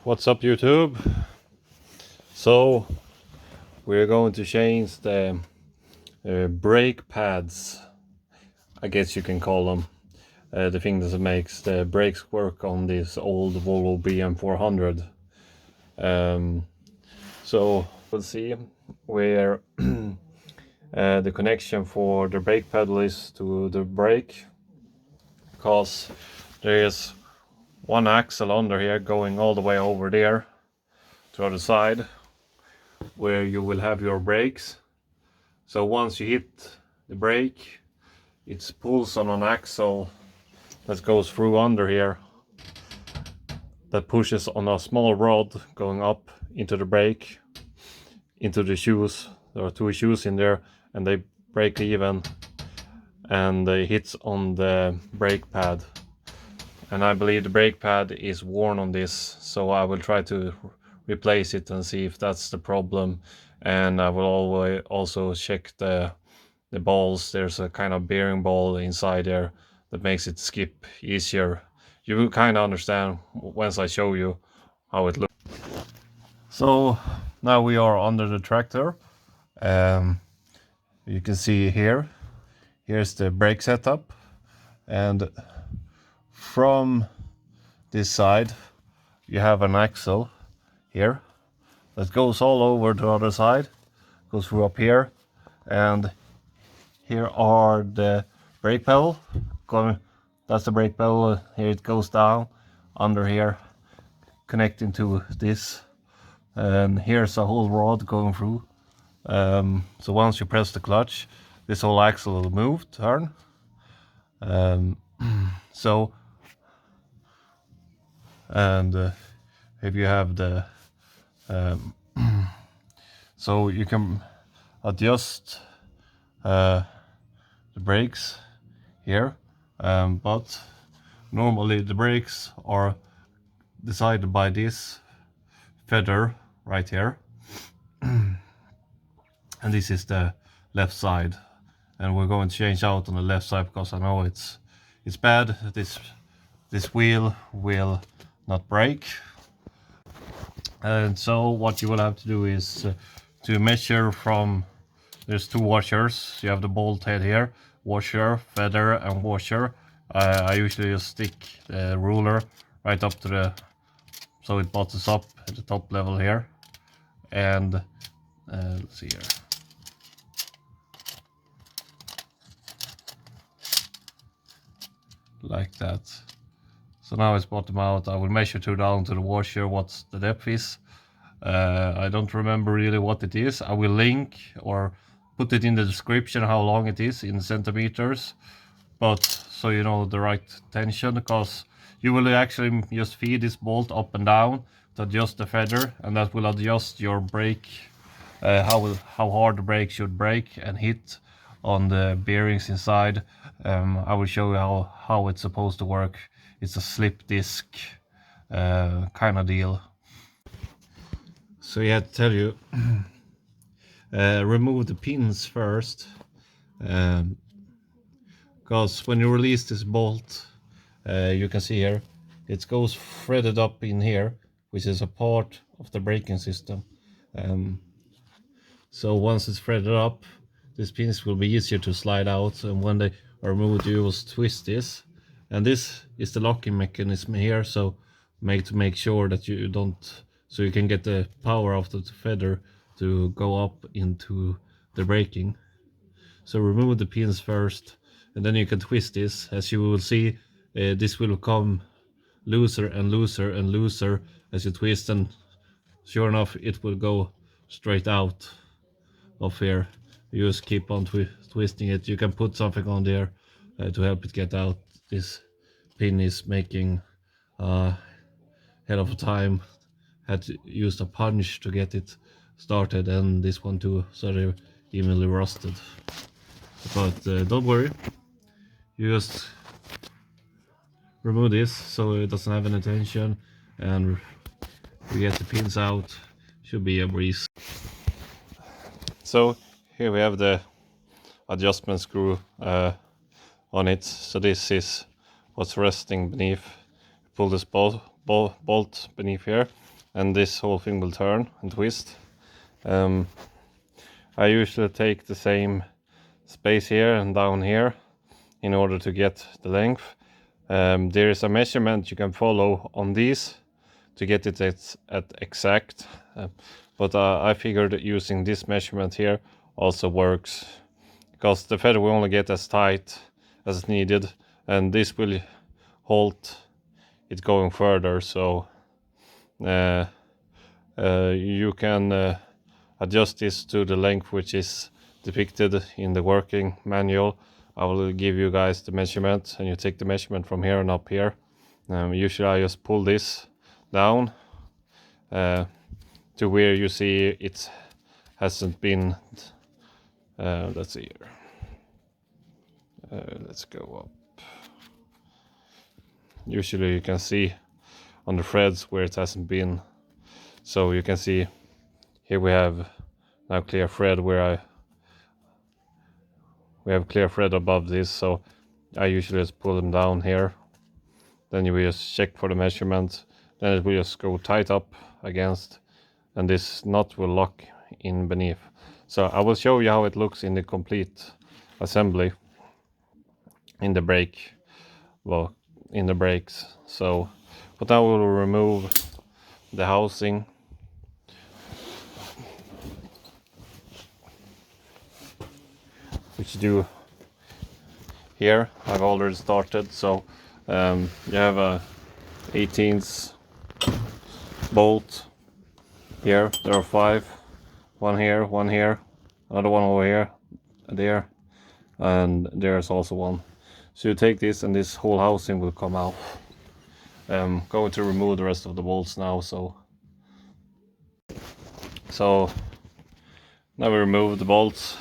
What's up, YouTube? So we're going to change the brake pads, I guess you can call them, the thing that makes the brakes work on this old Volvo BM 400. So we'll see where the connection for the brake pedal is to the brake, because there is one axle under here going all the way over there to the other side where you will have your brakes. So once you hit the brake, it pulls on an axle that goes through under here, that pushes on a small rod going up into the brake, into the shoes. There are two shoes in there and they break even, and it hits on the brake pad. And I believe the brake pad is worn on this, so I will try to replace it and see if that's the problem. And I will always also check the balls. There's a kind of bearing ball inside there that makes it skip easier. You will kind of understand once I show you how it looks. So now we are under the tractor. You can see here's the brake setup, and from this side you have an axle here that goes all over to the other side, goes through up here, and here are the brake pedal going. That's the brake pedal. Here it goes down under here, connecting to this, and here's a whole rod going through. So once you press the clutch, this whole axle will move, turn. So and if you have the so you can adjust the brakes here, but normally the brakes are decided by this feather right here. And this is the left side, and we're going to change out on the left side because I know it's bad. This wheel will not brake. And so what you will have to do is to measure from, there's two washers. You have the bolt head here, washer, feather and washer. I usually just stick the ruler right up to the, so it bottoms up at the top level here. And let's see here. Like that. So now it's bottom out. I will measure down to the washer what the depth is. I don't remember really what it is. I will link or put it in the description how long it is in centimeters, but so you know the right tension, because you will actually just feed this bolt up and down to adjust the feather, and that will adjust your brake, how hard the brake should brake and hit on the bearings inside. I will show you how it's supposed to work. It's a slip disc kind of deal. So you have to tell you, remove the pins first, because when you release this bolt, you can see here, it goes threaded up in here, which is a part of the braking system. So once it's threaded up, these pins will be easier to slide out, and when they are removed, you will twist this. And this is the locking mechanism here, so make sure that you don't, so you can get the power of the feather to go up into the braking. So remove the pins first, and then you can twist this. As you will see, this will come looser and looser and looser as you twist, and sure enough it will go straight out of here. You just keep on twisting it. You can put something on there to help it get out. This pin is making hell of a time. Had to use a punch to get it started, and this one too, so they're evenly rusted. But don't worry, you just remove this so it doesn't have any tension, and we get the pins out. Should be a breeze. So here we have the adjustment screw on it. So this is what's resting beneath. Pull this bolt beneath here, and this whole thing will turn and twist. I usually take the same space here and down here in order to get the length. There is a measurement you can follow on these to get it at exact, but I figured that using this measurement here also works, because the feather will only get as tight as needed, and this will hold it going further. So you can adjust this to the length which is depicted in the working manual. I will give you guys the measurement, and you take the measurement from here and up here. Usually I just pull this down to where you see it hasn't been, let's see here, let's go up. Usually you can see on the threads where it hasn't been, so you can see here we have now clear thread where we have clear thread above this, so I usually just pull them down here. Then you will just check for the measurement, then it will just go tight up against, and this knot will lock in beneath. So I will show you how it looks in the complete assembly in the brake, well, in the brakes. So, but now we will remove the housing. Which you do here. I've already started. So you have a 18th bolt here. There are 5. One here, another one over here, there, and there's also one. So you take this, and this whole housing will come out. Going to remove the rest of the bolts now. So now we remove the bolts.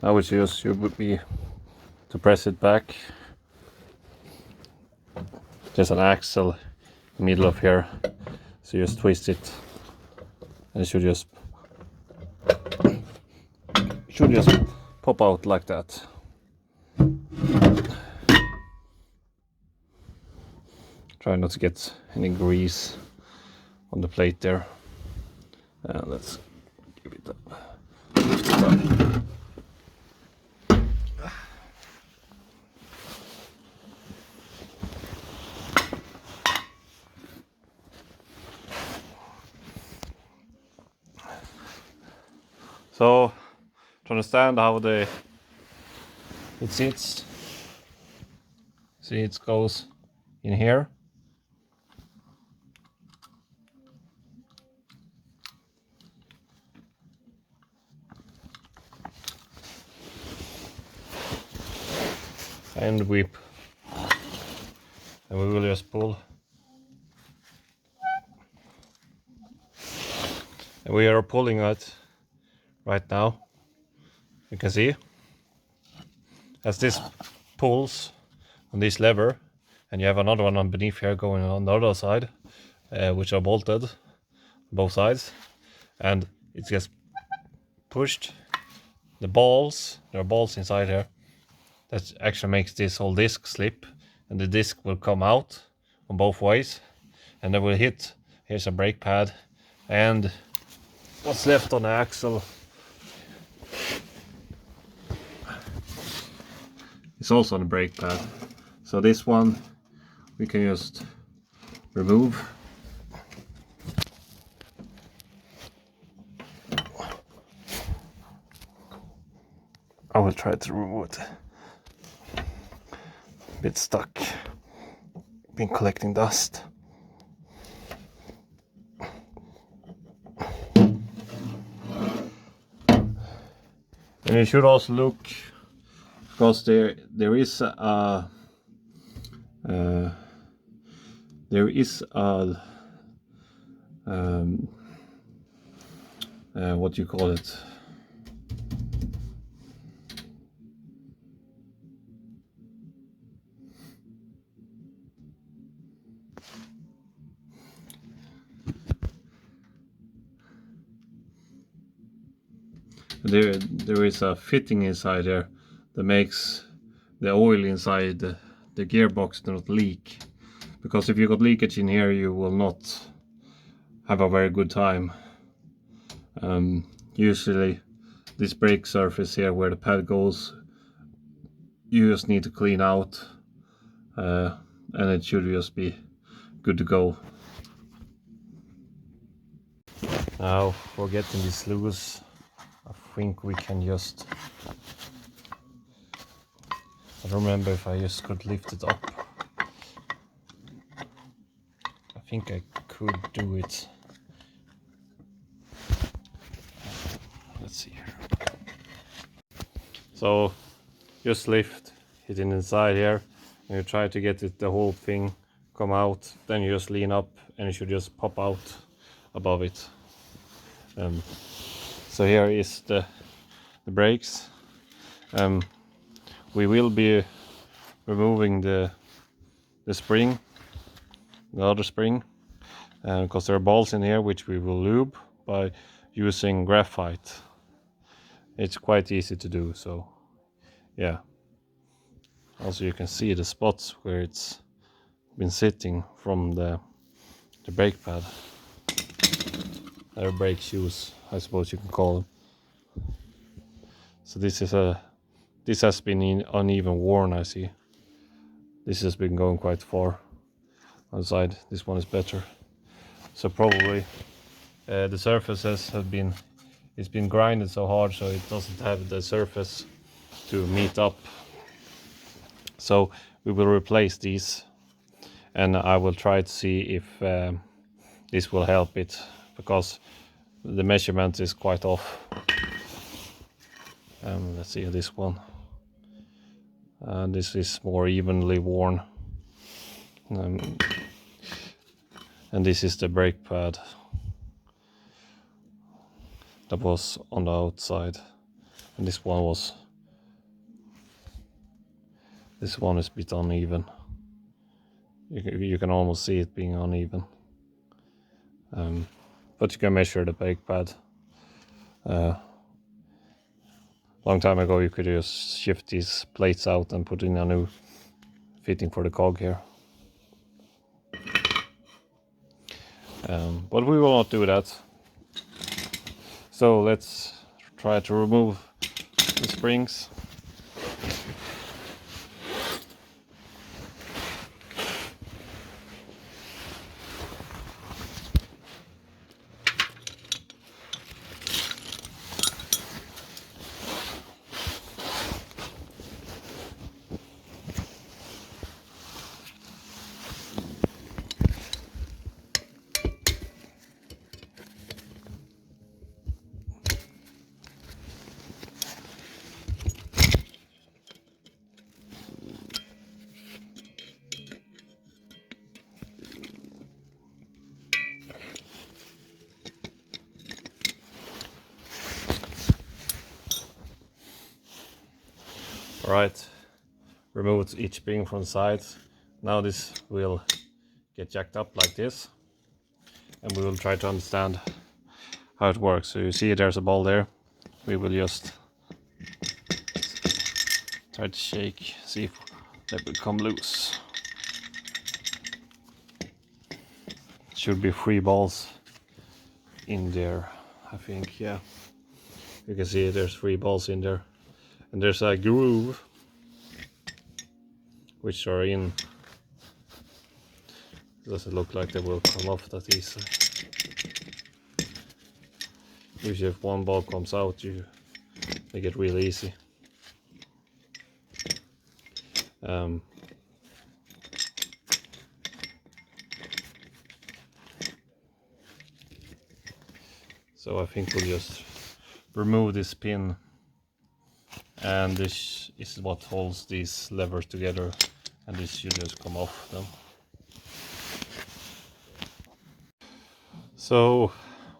Now it's just should be to press it back. There's an axle in the middle of here, so you just twist it, and it should just pop out like that. Try not to get any grease on the plate there. Let's give it up. Lift it up. So, to understand how it sits, see it goes in here. And whip, and we will just pull, and we are pulling it right now. You can see as this pulls on this lever, and you have another one underneath here going on the other side, which are bolted both sides, and it gets pushed. The balls, there are balls inside here that actually makes this whole disc slip, and the disc will come out on both ways, and then will hit. Here's a brake pad, and what's left on the axle is also on the brake pad. So this one we can just remove. I will try to remove it. A bit stuck. Been collecting dust. And you should also look, because there is a what do you call it? There is a fitting inside there that makes the oil inside the gearbox not leak, because if you got leakage in here, you will not have a very good time. Usually this brake surface here where the pad goes, you just need to clean out and it should just be good to go. Now for getting this loose, I think we can just, I don't remember if I just could lift it up. I think I could do it. Let's see here. So just lift it inside here and you try to get it, the whole thing come out, then you just lean up and it should just pop out above it. So here is the brakes. We will be removing the spring, the other spring, because there are balls in here which we will lube by using graphite. It's quite easy to do, so yeah. Also you can see the spots where it's been sitting from the brake pad. They're brake shoes, I suppose you can call them. So this has been uneven worn, I see. This has been going quite far on the side. This one is better. So probably the surfaces have been, it's been grinded so hard so it doesn't have the surface to meet up. So we will replace these and I will try to see if this will help it, because the measurement is quite off. Let's see this one. This is more evenly worn. And this is the brake pad that was on the outside. And this one is a bit uneven. You can almost see it being uneven. But you can measure the brake pad. Long time ago you could just shift these plates out and put in a new fitting for the cog here. But we will not do that. So let's try to remove the springs. Alright, removed each spring from the side. Now this will get jacked up like this, and we will try to understand how it works. So you see there's a ball there. We will just try to shake, see if they will come loose. Should be 3 balls in there, I think, yeah. You can see there's 3 balls in there. And there's a groove which are in. It doesn't look like they will come off that easily. Usually if one ball comes out, they get really easy. So I think we'll just remove this pin, and this is what holds these levers together, and this should just come off them. So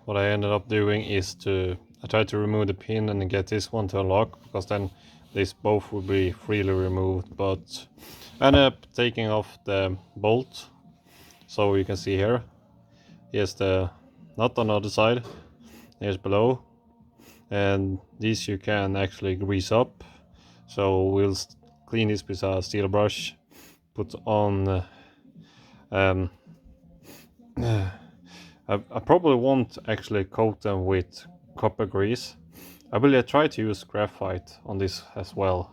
what I ended up doing is I tried to remove the pin and get this one to unlock, because then this both would be freely removed, but I ended up taking off the bolt. So you can see here, here's the nut on the other side, here's below, and these you can actually grease up. So we'll clean this with a steel brush, put on a I probably won't actually coat them with copper grease. I will try to use graphite on this as well.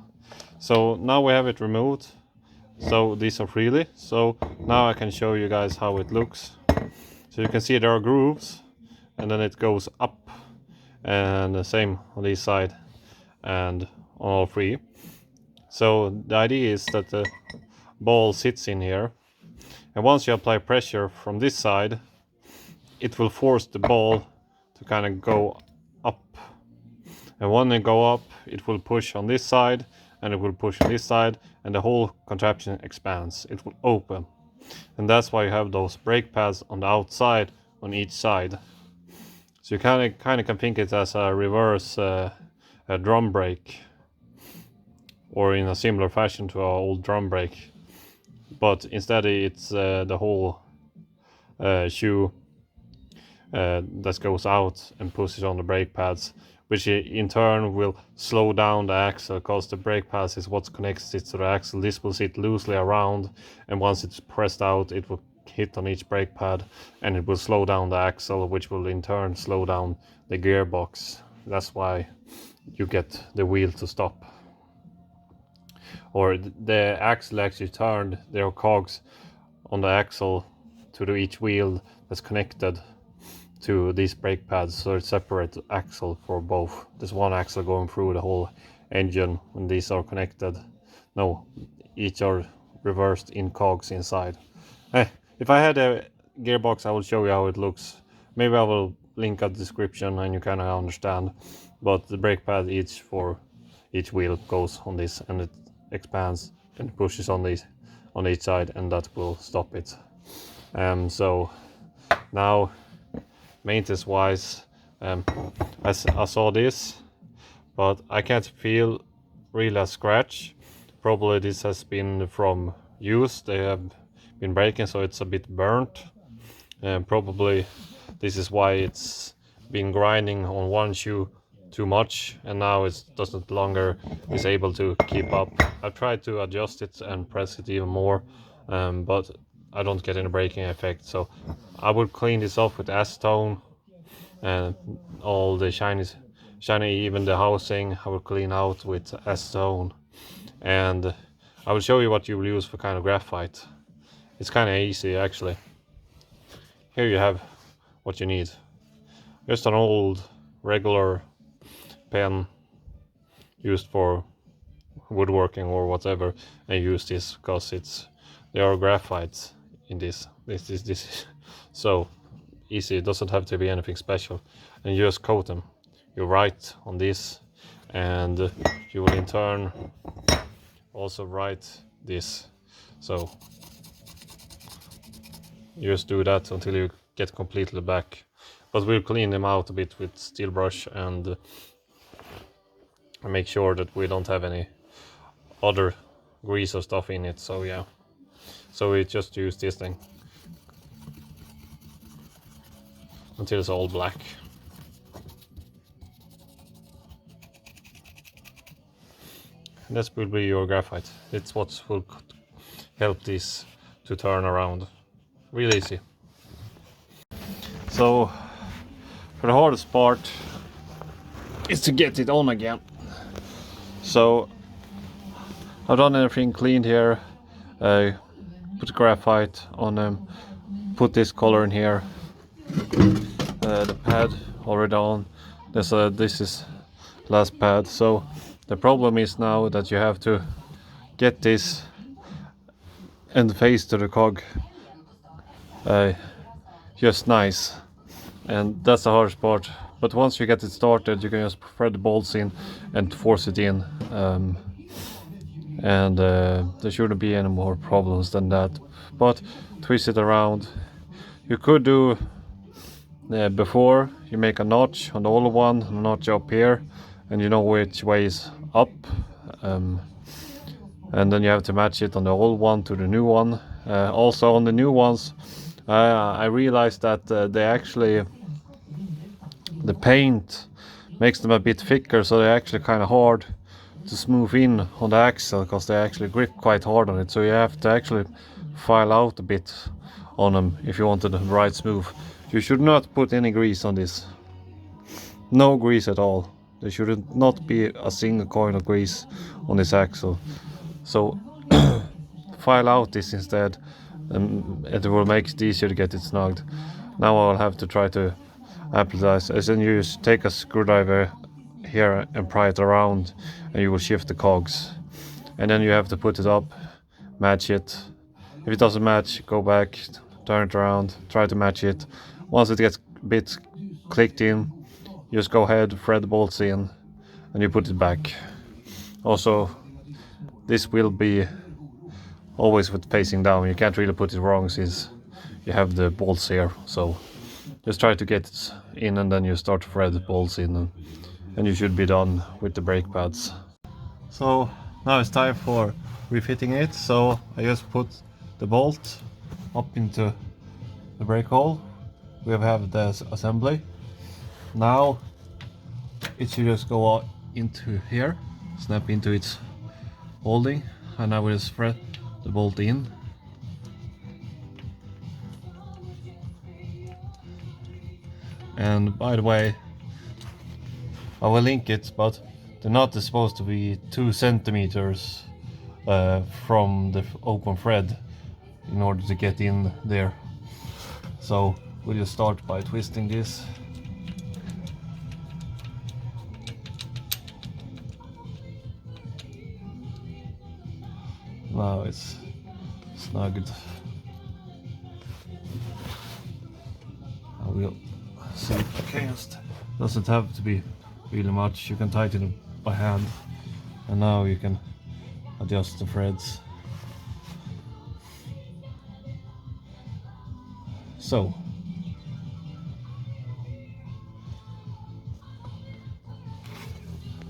So now we have it removed. So these are freely. So now I can show you guys how it looks. So you can see there are grooves, and then it goes up, and the same on this side and on all three. So the idea is that the ball sits in here, and once you apply pressure from this side, it will force the ball to kind of go up. And when they go up, it will push on this side, and it will push on this side, and the whole contraption expands. It will open. And that's why you have those brake pads on the outside on each side. So you kind of can think it as a reverse a drum brake, or in a similar fashion to our old drum brake. But instead it's the whole shoe that goes out and pushes on the brake pads, which in turn will slow down the axle, because the brake pads is what connects it to the axle. This will sit loosely around, and once it's pressed out, it will hit on each brake pad, and it will slow down the axle, which will in turn slow down the gearbox. That's why you get the wheel to stop. Or the axle actually turned, there are cogs on the axle to each wheel that's connected to these brake pads, so it's separate axle for both. There's one axle going through the whole engine, and these are connected. No, each are reversed in cogs inside. If I had a gearbox, I will show you how it looks. Maybe I will link a description and you kind of understand. But the brake pad each for each wheel goes on this, and it expands and pushes on this on each side, and that will stop it. So now, maintenance wise, I saw this, but I can't feel really a scratch. Probably this has been from use. They have been breaking, so it's a bit burnt, and probably this is why it's been grinding on one shoe too much, and now it doesn't longer is able to keep up. I tried to adjust it and press it even more, but I don't get any braking effect. So I would clean this off with acetone, and all the shiny, even the housing, I will clean out with acetone, and I will show you what you will use for kind of graphite. It's kind of easy actually. Here you have what you need. Just an old regular pen used for woodworking or whatever, and use this because there are graphites in this so easy. It doesn't have to be anything special, and you just coat them. You write on this, and you will in turn also write this. So you just do that until you get completely black. But we'll clean them out a bit with steel brush and make sure that we don't have any other grease or stuff in it. So yeah, so we just use this thing until it's all black. And this will be your graphite. It's what will help this to turn around. Really easy. So for the hardest part is to get it on again. So I've done everything cleaned here. Put graphite on them. Put this color in here. The pad already on. This is last pad. So the problem is now that you have to get this and face to the cog just nice, and that's the hardest part. But once you get it started, you can just thread the bolts in and force it in, and there shouldn't be any more problems than that. But twist it around. You could do before you make a notch on the old one, a notch up here, and you know which way is up, and then you have to match it on the old one to the new one. Also on the new ones, I realized that they actually, the paint makes them a bit thicker, so they're actually kind of hard to smooth in on the axle, because they actually grip quite hard on it. So you have to actually file out a bit on them if you want it right smooth. You should not put any grease on this. No grease at all. There should not be a single coin of grease on this axle. So file out this instead, and it will make it easier to get it snugged. Now I'll have to try to apply this. Then you just take a screwdriver here and pry it around, and you will shift the cogs. And then you have to put it up, match it. If it doesn't match, go back, turn it around, try to match it. Once it gets a bit clicked in, you just go ahead, thread the bolts in, and you put it back. Also, this will be always with facing down. You can't really put it wrong since you have the bolts here. So just try to get it in, and then you start to thread the bolts in, and you should be done with the brake pads. So now it's time for refitting it. So I just put the bolt up into the brake hole. We have the assembly. Now it should just go into here, snap into its holding, and I will just thread the bolt in. And by the way, I will link it, but the nut is supposed to be 2 centimeters from the open thread in order to get in there. So we'll just start by twisting this. Now it's snugged. I will see if I can. Doesn't have to be really much. You can tighten it by hand, and now you can adjust the threads. So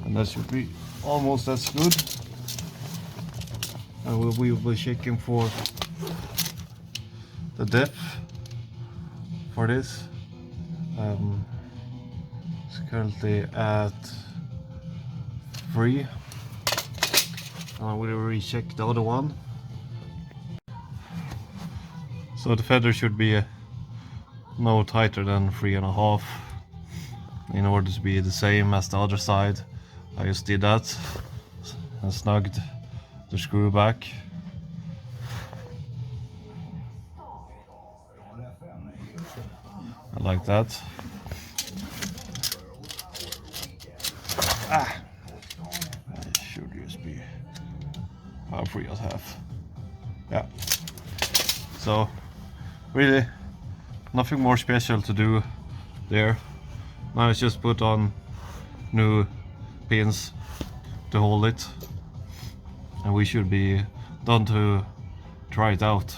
and that should be almost as good. And we will be checking for the depth for this. It's currently at 3. I will recheck the other one. So the feather should be no tighter than 3.5 in order to be the same as the other side. I just did that and snugged the screw back. Like that. It should just be 3.5. Yeah. So really nothing more special to do there. Now it's just put on new pins to hold it, and we should be done to try it out.